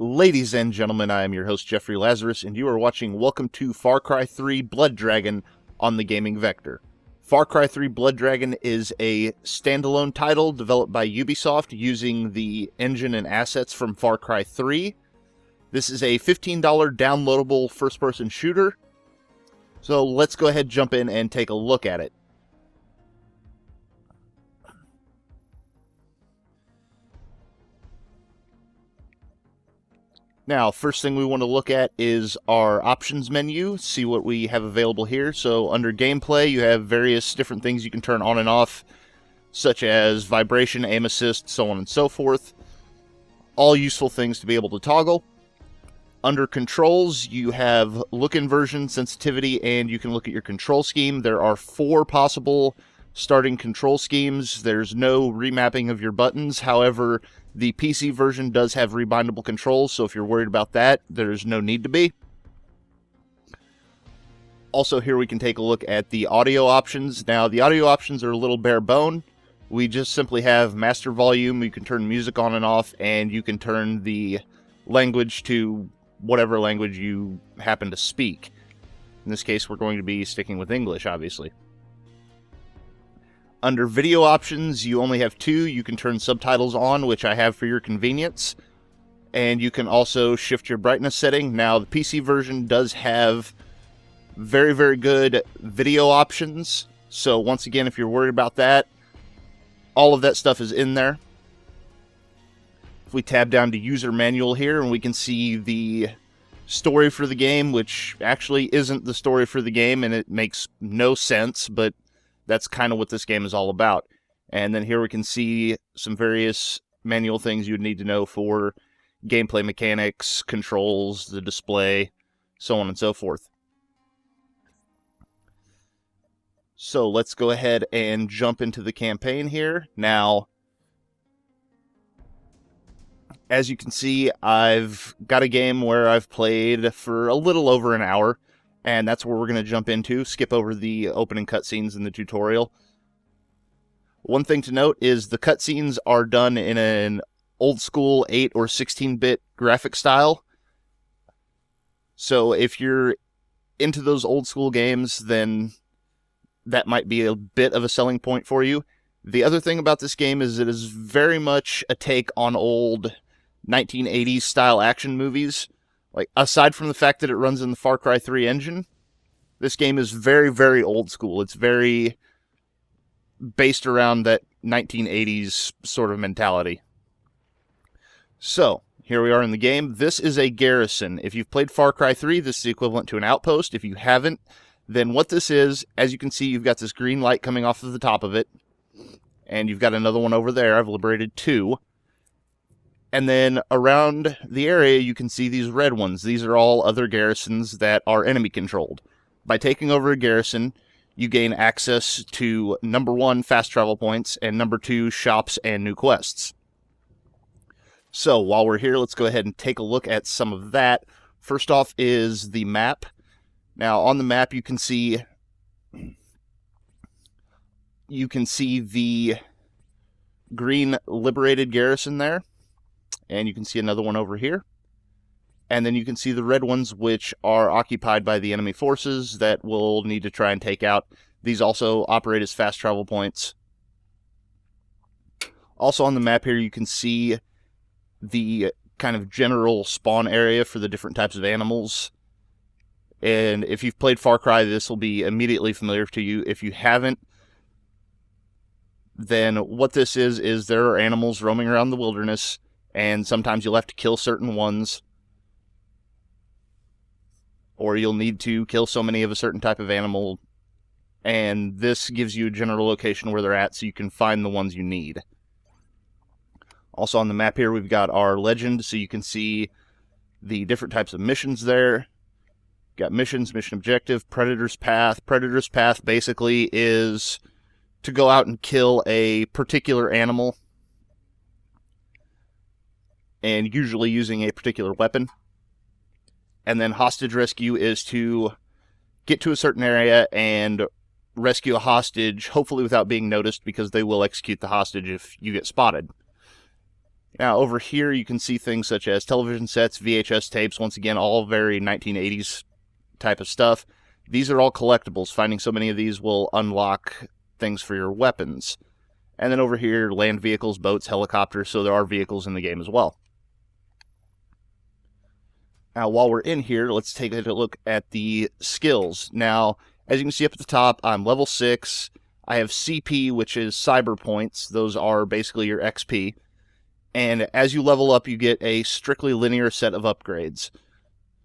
Ladies and gentlemen, I am your host Jeffrey Lazarus, and you are watching Welcome to Far Cry 3 Blood Dragon on the Gaming Vector. Far Cry 3 Blood Dragon is a standalone title developed by Ubisoft using the engine and assets from Far Cry 3. This is a $15 downloadable first-person shooter, so let's go ahead and jump in and take a look at it. Now, first thing we want to look at is our options menu, see what we have available here. So under gameplay, you have various different things you can turn on and off, such as vibration, aim assist, so on and so forth. All useful things to be able to toggle. Under controls, you have look inversion, sensitivity, and you can look at your control scheme. There are 4 possible starting control schemes. There's no remapping of your buttons. However, the PC version does have rebindable controls, so if you're worried about that, there's no need to be. Also, here we can take a look at the audio options. Now, the audio options are a little bare bone. We just simply have master volume. You can turn music on and off, and you can turn the language to whatever language you happen to speak. In this case, we're going to be sticking with English, obviously. Under video options, you only have 2. You can turn subtitles on, which I have for your convenience. And you can also shift your brightness setting. Now, the PC version does have very, very good video options. So, once again, if you're worried about that, all of that stuff is in there. If we tab down to user manual here, and we can see the story for the game, which actually isn't the story for the game, and it makes no sense, but that's kind of what this game is all about. And then here we can see some various manual things you would need to know for gameplay mechanics, controls, the display, so on and so forth. So let's go ahead and jump into the campaign here. Now, as you can see, I've got a game where I've played for a little over an hour. And that's where we're going to jump into, skip over the opening cutscenes in the tutorial. One thing to note is the cutscenes are done in an old school 8 or 16-bit graphic style. So if you're into those old school games, then that might be a bit of a selling point for you. The other thing about this game is it is very much a take on old 1980s style action movies. Like, aside from the fact that it runs in the Far Cry 3 engine, this game is very, very old school. It's very based around that 1980s sort of mentality. So, here we are in the game. This is a garrison. If you've played Far Cry 3, this is the equivalent to an outpost. If you haven't, then what this is, as you can see, you've got this green light coming off of the top of it. And you've got another one over there. I've liberated 2. And then around the area, you can see these red ones. These are all other garrisons that are enemy-controlled. By taking over a garrison, you gain access to number 1, fast travel points, and number 2, shops and new quests. So, while we're here, let's go ahead and take a look at some of that. First off is the map. Now, on the map, you can see the green liberated garrison there. And you can see another one over here. And then you can see the red ones, which are occupied by the enemy forces that we'll need to try and take out. These also operate as fast travel points. Also on the map here, you can see the kind of general spawn area for the different types of animals. And if you've played Far Cry, this will be immediately familiar to you. If you haven't, then what this is there are animals roaming around the wilderness, and sometimes you'll have to kill certain ones, or you'll need to kill so many of a certain type of animal, and this gives you a general location where they're at so you can find the ones you need. Also on the map here, we've got our legend, so you can see the different types of missions there. Got missions, mission objective, Predator's Path. Predator's Path basically is to go out and kill a particular animal, and usually using a particular weapon. And then hostage rescue is to get to a certain area and rescue a hostage, hopefully without being noticed, because they will execute the hostage if you get spotted. Now over here you can see things such as television sets, VHS tapes, once again all very 1980s type of stuff. These are all collectibles. Finding so many of these will unlock things for your weapons. And then over here, land vehicles, boats, helicopters, so there are vehicles in the game as well. Now while we're in here, let's take a look at the skills. Now, as you can see up at the top, I'm level 6. I have CP, which is cyber points. Those are basically your XP. And as you level up, you get a strictly linear set of upgrades.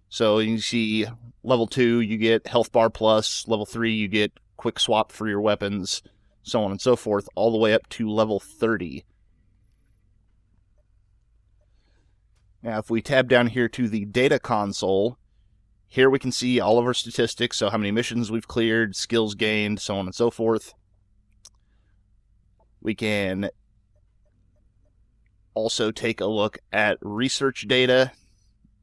So you see level 2, you get health bar plus. Level 3, you get quick swap for your weapons, so on and so forth, all the way up to level 30. Now, if we tab down here to the data console, here we can see all of our statistics, so how many missions we've cleared, skills gained, so on and so forth. We can also take a look at research data.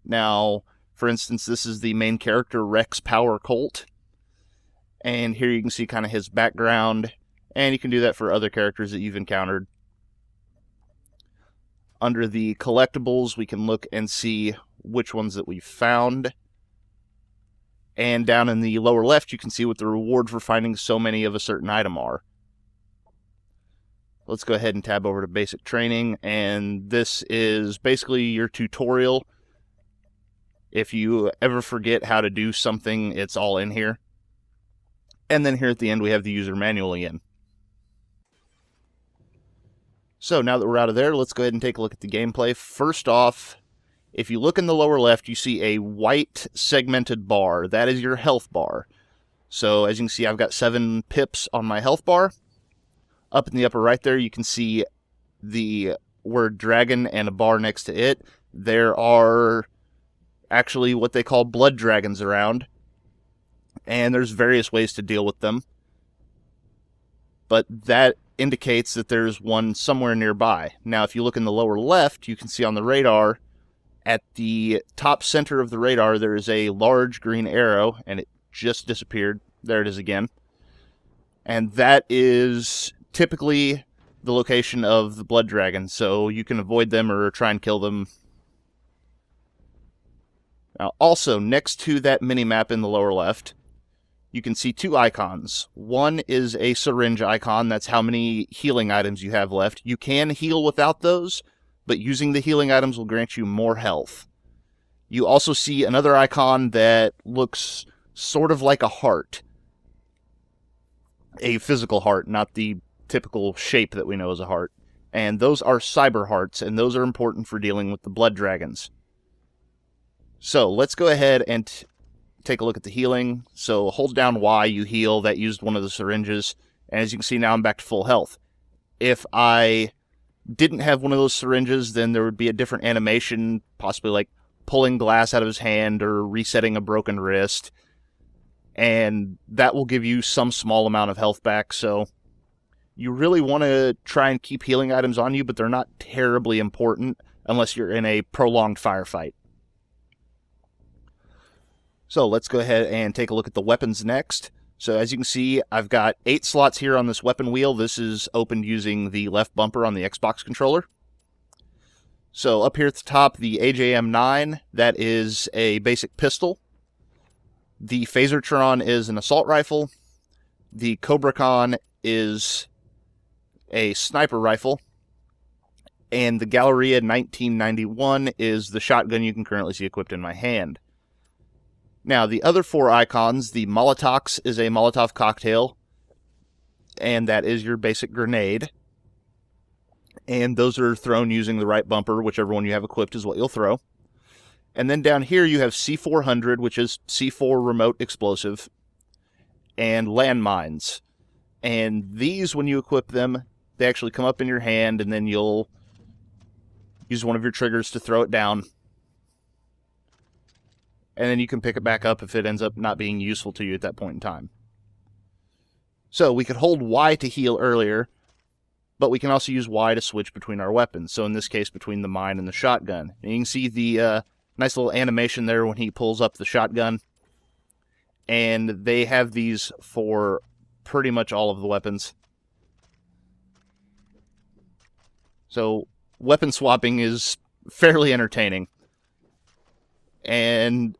Now, for instance, this is the main character, Rex Power Colt. And here you can see kind of his background. And you can do that for other characters that you've encountered. Under the collectibles, we can look and see which ones that we've found. And down in the lower left, you can see what the reward for finding so many of a certain item are. Let's go ahead and tab over to basic training, and this is basically your tutorial. If you ever forget how to do something, it's all in here. And then here at the end, we have the user manual again. So now that we're out of there, let's go ahead and take a look at the gameplay. First off, if you look in the lower left, you see a white segmented bar. That is your health bar. So as you can see, I've got 7 pips on my health bar. Up in the upper right there, you can see the word dragon and a bar next to it. There are actually what they call blood dragons around, and there's various ways to deal with them. But that indicates that there's one somewhere nearby. Now, if you look in the lower left, you can see on the radar, at the top center of the radar, there is a large green arrow, and it just disappeared. There it is again. And that is typically the location of the blood dragon, so you can avoid them or try and kill them. Now, also, next to that mini-map in the lower left, you can see 2 icons. One is a syringe icon. That's how many healing items you have left. You can heal without those, but using the healing items will grant you more health. You also see another icon that looks sort of like a heart. A physical heart, not the typical shape that we know as a heart. And those are cyber hearts, and those are important for dealing with the blood dragons. So let's go ahead and take a look at the healing. So hold down Y, you heal. That used one of the syringes. And as you can see now, I'm back to full health. If I didn't have one of those syringes, then there would be a different animation, possibly like pulling glass out of his hand or resetting a broken wrist. And that will give you some small amount of health back. So you really want to try and keep healing items on you, but they're not terribly important unless you're in a prolonged firefight. So let's go ahead and take a look at the weapons next. So as you can see, I've got 8 slots here on this weapon wheel. This is opened using the left bumper on the Xbox controller. So up here at the top, the AJM-9, that is a basic pistol. The Phasertron is an assault rifle. The Cobracon is a sniper rifle. And the Galleria 1991 is the shotgun you can currently see equipped in my hand. Now, the other 4 icons, the Molotox is a Molotov cocktail, and that is your basic grenade. And those are thrown using the right bumper. Whichever one you have equipped is what you'll throw. And then down here you have C400, which is C4 remote explosive, and landmines. And these, when you equip them, they actually come up in your hand, and then you'll use one of your triggers to throw it down. And then you can pick it back up if it ends up not being useful to you at that point in time. So we could hold Y to heal earlier, but we can also use Y to switch between our weapons. So in this case, between the mine and the shotgun. And you can see the nice little animation there when he pulls up the shotgun. And they have these for pretty much all of the weapons. So weapon swapping is fairly entertaining. And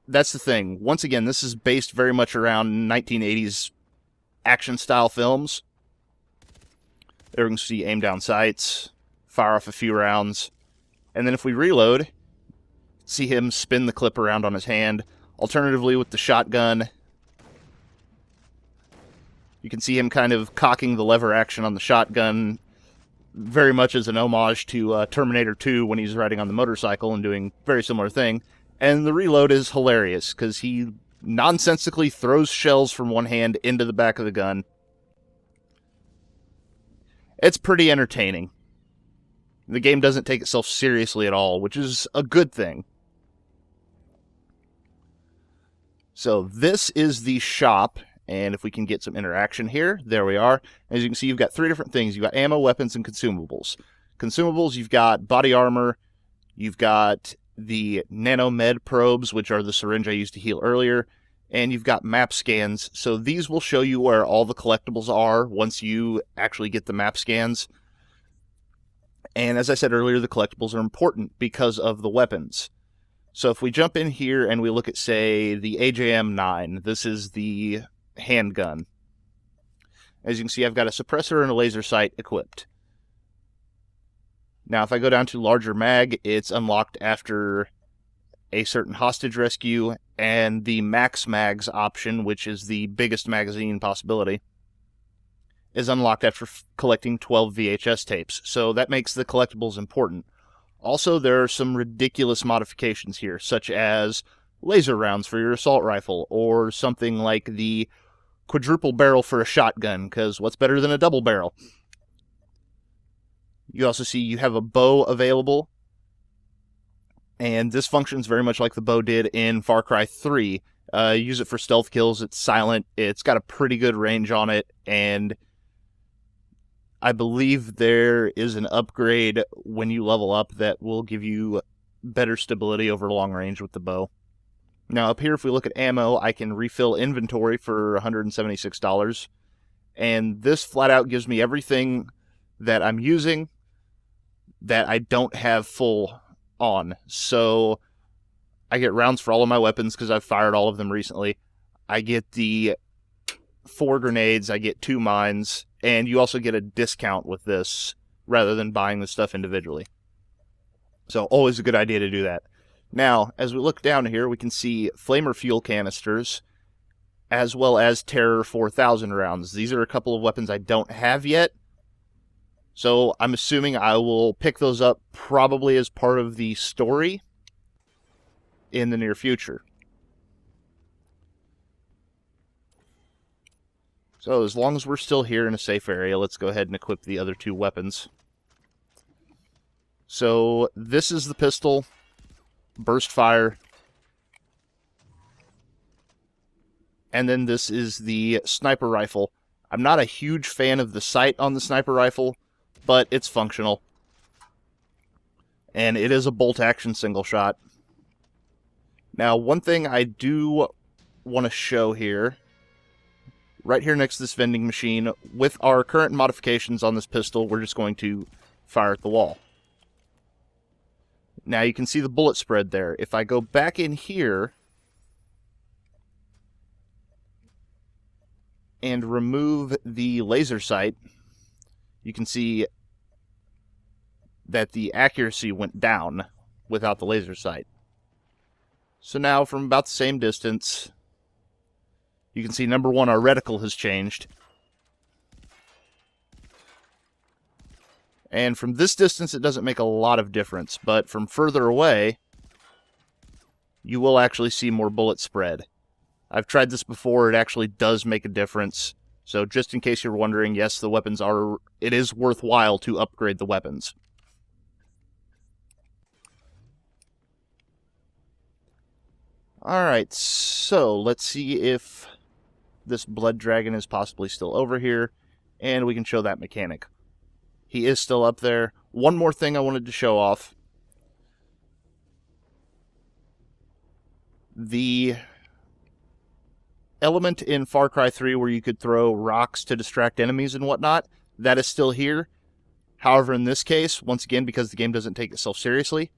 that's the thing. Once again, this is based very much around 1980s action-style films. There we can see aim down sights, fire off a few rounds, and then if we reload, see him spin the clip around on his hand. Alternatively, with the shotgun, you can see him kind of cocking the lever action on the shotgun, very much as an homage to Terminator 2 when he's riding on the motorcycle and doing a very similar thing. And the reload is hilarious, because he nonsensically throws shells from one hand into the back of the gun. It's pretty entertaining. The game doesn't take itself seriously at all, which is a good thing. So this is the shop, and if we can get some interaction here, there we are. As you can see, you've got 3 different things. You've got ammo, weapons, and consumables. Consumables, you've got body armor, you've got the nanomed probes, which are the syringe I used to heal earlier, and you've got map scans. So these will show you where all the collectibles are once you actually get the map scans. And as I said earlier, the collectibles are important because of the weapons. So if we jump in here and we look at, say, the AJM-9, this is the handgun. As you can see, I've got a suppressor and a laser sight equipped. Now, if I go down to larger mag, it's unlocked after a certain hostage rescue, and the max mags option, which is the biggest magazine possibility, is unlocked after collecting 12 VHS tapes. So that makes the collectibles important. Also, there are some ridiculous modifications here, such as laser rounds for your assault rifle, or something like the quadruple barrel for a shotgun, because what's better than a double barrel? You also see you have a bow available, and this functions very much like the bow did in Far Cry 3. Use it for stealth kills, it's silent, it's got a pretty good range on it, and I believe there is an upgrade when you level up that will give you better stability over long range with the bow. Now up here, if we look at ammo, I can refill inventory for $176, and this flat out gives me everything that I'm using that I don't have full on. So I get rounds for all of my weapons because I've fired all of them recently. I get the 4 grenades, I get 2 mines, and you also get a discount with this rather than buying the stuff individually. So always a good idea to do that. Now, as we look down here, we can see flamer fuel canisters as well as Terror 4000 rounds. These are a couple of weapons I don't have yet, so I'm assuming I will pick those up probably as part of the story in the near future. So as long as we're still here in a safe area, let's go ahead and equip the other 2 weapons. So this is the pistol, burst fire, and then this is the sniper rifle. I'm not a huge fan of the sight on the sniper rifle, but it's functional. And it is a bolt-action single shot. Now, one thing I do want to show here, right here next to this vending machine, with our current modifications on this pistol, we're just going to fire at the wall. Now, you can see the bullet spread there. If I go back in here and remove the laser sight, you can see that the accuracy went down without the laser sight. So now, from about the same distance, you can see, number 1, our reticle has changed. And from this distance, it doesn't make a lot of difference, but from further away, you will actually see more bullet spread. I've tried this before, it actually does make a difference. So just in case you're wondering, yes, the weapons are, it is worthwhile to upgrade the weapons. Alright, so let's see if this blood dragon is possibly still over here, and we can show that mechanic. He is still up there. One more thing I wanted to show off. The element in Far Cry 3 where you could throw rocks to distract enemies and whatnot, that is still here. However, in this case, once again, because the game doesn't take itself seriously,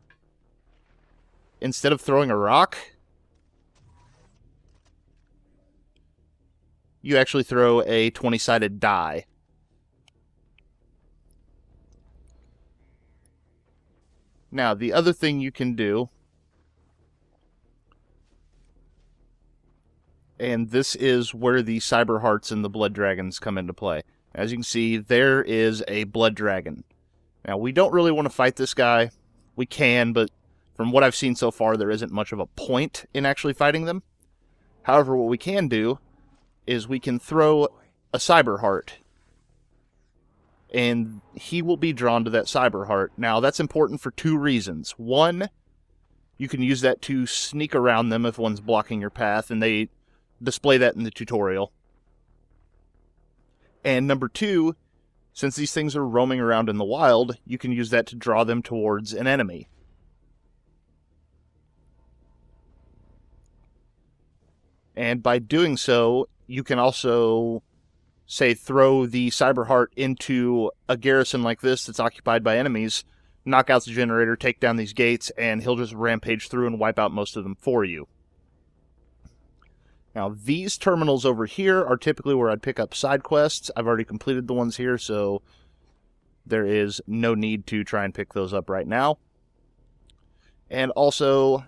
instead of throwing a rock, you actually throw a 20-sided die. Now, the other thing you can do, and this is where the Cyber Hearts and the Blood Dragons come into play. As you can see, there is a Blood Dragon. Now, we don't really want to fight this guy. We can, but from what I've seen so far, there isn't much of a point in actually fighting them. However, what we can do is we can throw a Cyber Heart, and he will be drawn to that Cyber Heart. Now, that's important for two reasons. One, you can use that to sneak around them if one's blocking your path, and they display that in the tutorial. And number two, since these things are roaming around in the wild, you can use that to draw them towards an enemy. And by doing so, you can also, say, throw the Cyber Heart into a garrison like this that's occupied by enemies, knock out the generator, take down these gates, and he'll just rampage through and wipe out most of them for you. Now, these terminals over here are typically where I'd pick up side quests. I've already completed the ones here, so there is no need to try and pick those up right now. And also,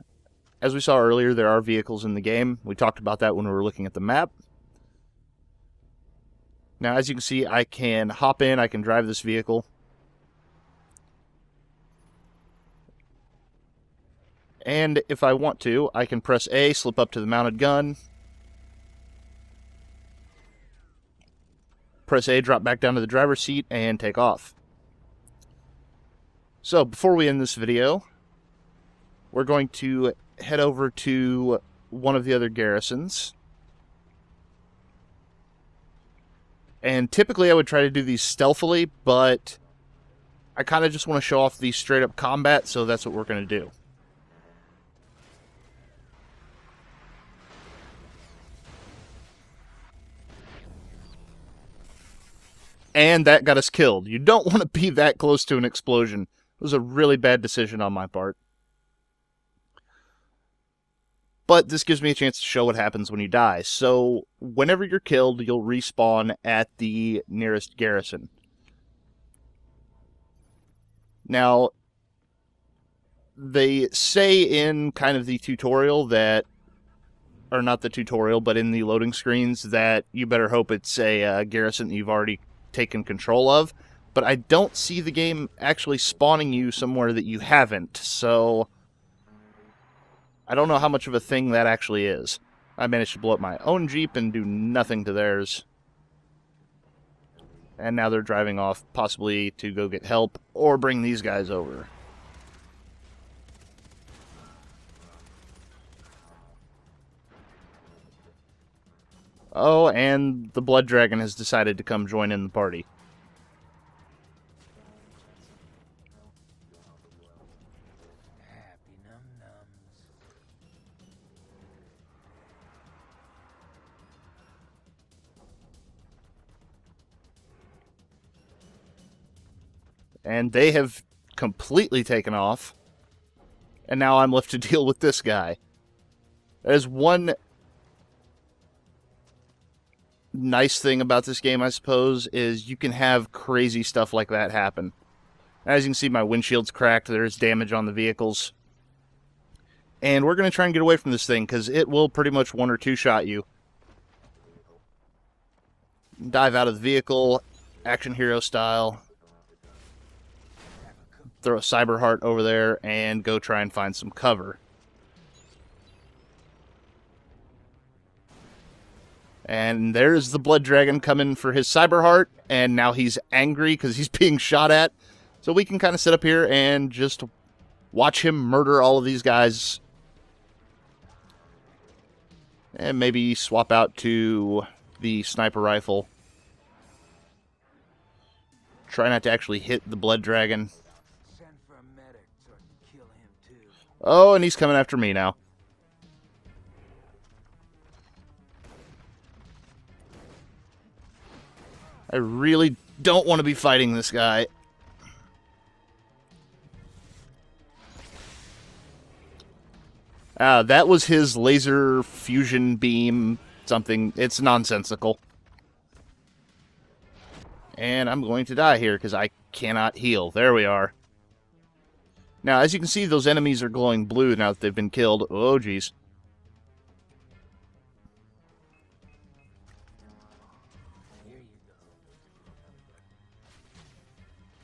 as we saw earlier, there are vehicles in the game. We talked about that when we were looking at the map. Now, as you can see, I can hop in, I can drive this vehicle. And if I want to, I can press A, slip up to the mounted gun, press A, drop back down to the driver's seat, and take off. So, before we end this video, we're going to head over to one of the other garrisons. And typically I would try to do these stealthily, but I kind of just want to show off the straight-up combat, so that's what we're going to do. And that got us killed. You don't want to be that close to an explosion. It was a really bad decision on my part. But this gives me a chance to show what happens when you die. So, whenever you're killed, you'll respawn at the nearest garrison. Now, they say in kind of the tutorial that, or not the tutorial, but in the loading screens, that you better hope it's a garrison that you've already taken control of, but I don't see the game actually spawning you somewhere that you haven't, so I don't know how much of a thing that actually is. I managed to blow up my own Jeep and do nothing to theirs. And now they're driving off, possibly to go get help or bring these guys over. Oh, and the Blood Dragon has decided to come join in the party. Happy num-nums. And they have completely taken off. And now I'm left to deal with this guy. There's one nice thing about this game, I suppose, is you can have crazy stuff like that happen. As you can see, my windshield's cracked. There's damage on the vehicles. And we're going to try and get away from this thing, because it will pretty much one or two shot you. Dive out of the vehicle, action hero style. Throw a Cyber Heart over there, and go try and find some cover. And there's the Blood Dragon coming for his Cyber Heart, and now he's angry because he's being shot at. So we can kind of sit up here and just watch him murder all of these guys. And maybe swap out to the sniper rifle. Try not to actually hit the Blood Dragon. Send for a medic so I can kill him too. Oh, and he's coming after me now. I really don't want to be fighting this guy. That was his laser fusion beam something. It's nonsensical. And I'm going to die here because I cannot heal. There we are. Now, as you can see, those enemies are glowing blue now that they've been killed. Oh, jeez. Here you go.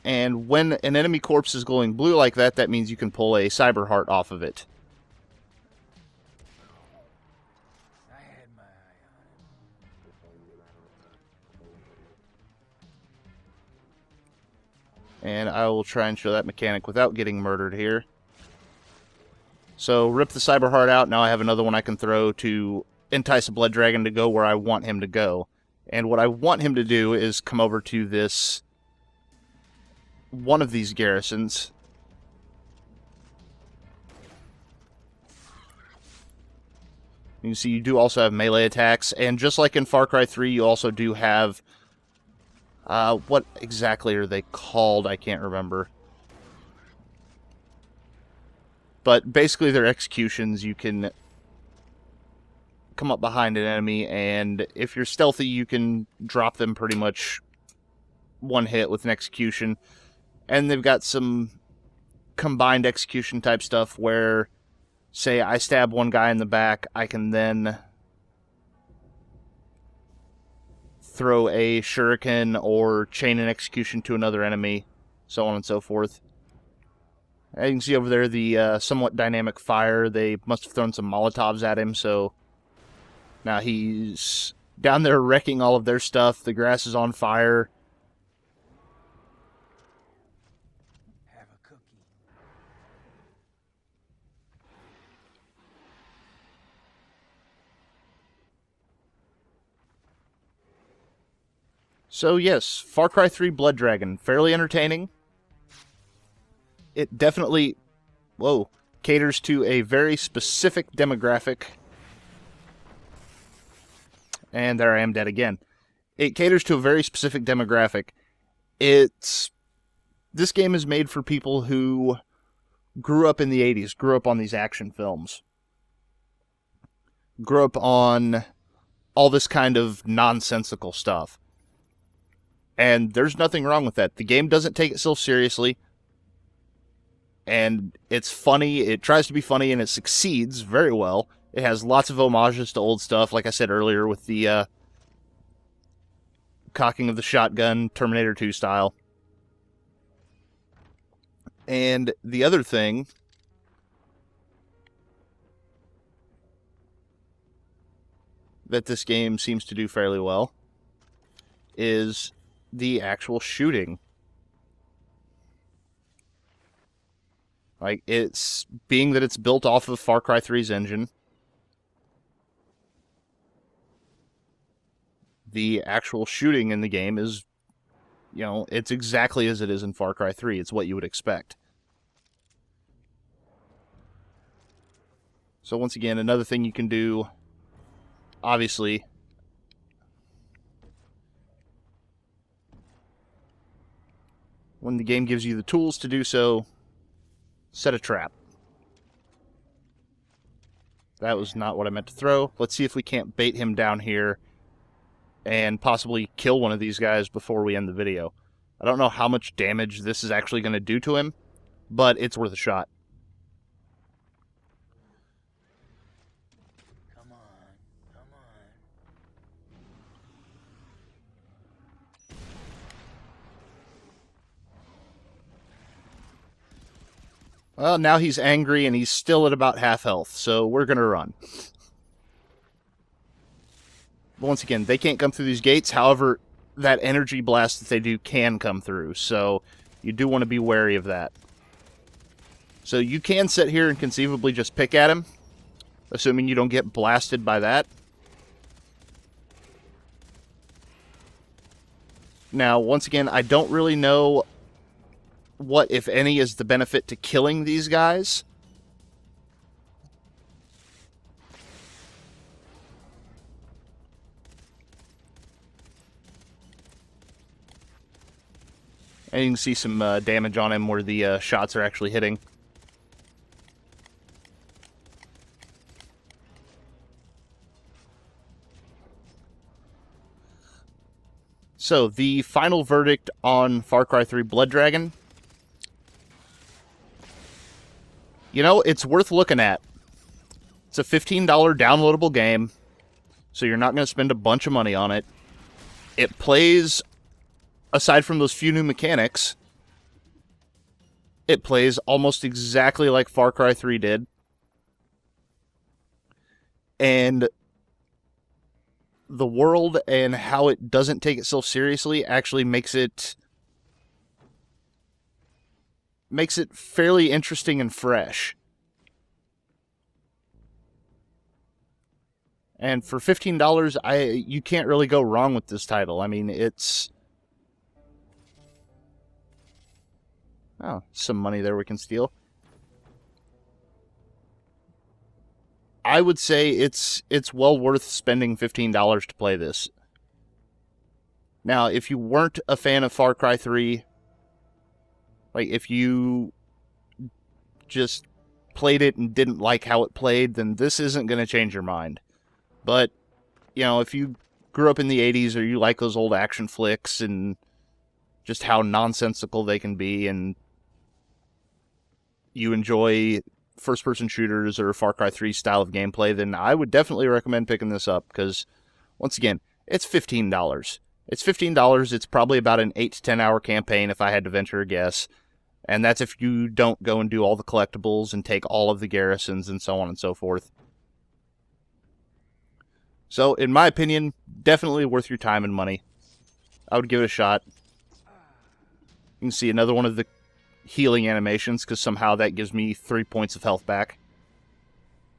And when an enemy corpse is glowing blue like that, that means you can pull a cyber heart off of it. I had my eye on And I will try and show that mechanic without getting murdered here. So, rip the cyber heart out. Now I have another one I can throw to entice a blood dragon to go where I want him to go. And what I want him to do is come over to this one of these garrisons. You can see you do also have melee attacks, and just like in Far Cry 3, you also do have... what exactly are they called? I can't remember. But basically they're executions. You can come up behind an enemy, and if you're stealthy, you can drop them pretty much one hit with an execution. And they've got some combined execution type stuff where, say, I stab one guy in the back, I can then throw a shuriken or chain an execution to another enemy, so on and so forth. As you can see over there, the somewhat dynamic fire. They must have thrown some Molotovs at him, so now he's down there wrecking all of their stuff. The grass is on fire. have a cookie. So yes, Far Cry 3 Blood Dragon, fairly entertaining. It definitely, caters to a very specific demographic. And there I am dead again. It caters to a very specific demographic. This game is made for people who grew up in the 80s, grew up on these action films, grew up on all this kind of nonsensical stuff. And there's nothing wrong with that. The game doesn't take itself seriously. And it's funny. It tries to be funny, and it succeeds very well. It has lots of homages to old stuff, like I said earlier, with the cocking of the shotgun, Terminator 2 style. And the other thing that this game seems to do fairly well is the actual shooting. Like, it's being that it's built off of Far Cry 3's engine, the actual shooting in the game is, it's exactly as it is in Far Cry 3. It's what you would expect. So once again, another thing you can do, obviously, when the game gives you the tools to do so, set a trap. That was not what I meant to throw. Let's see if we can't bait him down here and possibly kill one of these guys before we end the video. I don't know how much damage this is actually going to do to him, but it's worth a shot. Come on, come on. Well, now he's angry and he's still at about half health, so we're going to run. But once again, they can't come through these gates. However, that energy blast that they do can come through, so you do want to be wary of that. So you can sit here and conceivably just pick at him, assuming you don't get blasted by that. Now, once again, I don't really know what, if any, is the benefit to killing these guys. And you can see some damage on him where the shots are actually hitting. So, the final verdict on Far Cry 3 Blood Dragon. You know, it's worth looking at. It's a $15 downloadable game, so you're not going to spend a bunch of money on it. It plays, aside from those few new mechanics, it plays almost exactly like Far Cry 3 did. And the world and how it doesn't take itself seriously actually makes it fairly interesting and fresh. And for $15, you can't really go wrong with this title. I mean, it's... Oh, some money there we can steal. I would say it's well worth spending $15 to play this. Now, if you weren't a fan of Far Cry 3, like if you just played it and didn't like how it played, then this isn't going to change your mind. But, you know, if you grew up in the 80s or you like those old action flicks and just how nonsensical they can be, and you enjoy first-person shooters or Far Cry 3 style of gameplay, then I would definitely recommend picking this up, because, once again, it's $15. It's $15, it's probably about an 8 to 10 hour campaign if I had to venture a guess, and that's if you don't go and do all the collectibles and take all of the garrisons and so on and so forth. So, in my opinion, definitely worth your time and money. I would give it a shot. You can see another one of the healing animations, because somehow that gives me 3 points of health back.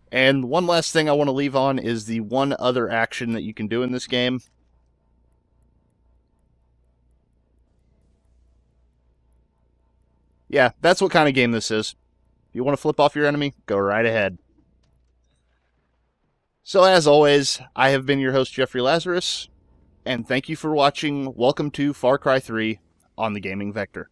And one last thing I want to leave on is the one other action that you can do in this game. Yeah, that's what kind of game this is. If you want to flip off your enemy, go right ahead. So as always, I have been your host, Jeffrey Lazarus, and thank you for watching. Welcome to Far Cry 3 on the Gaming Vector.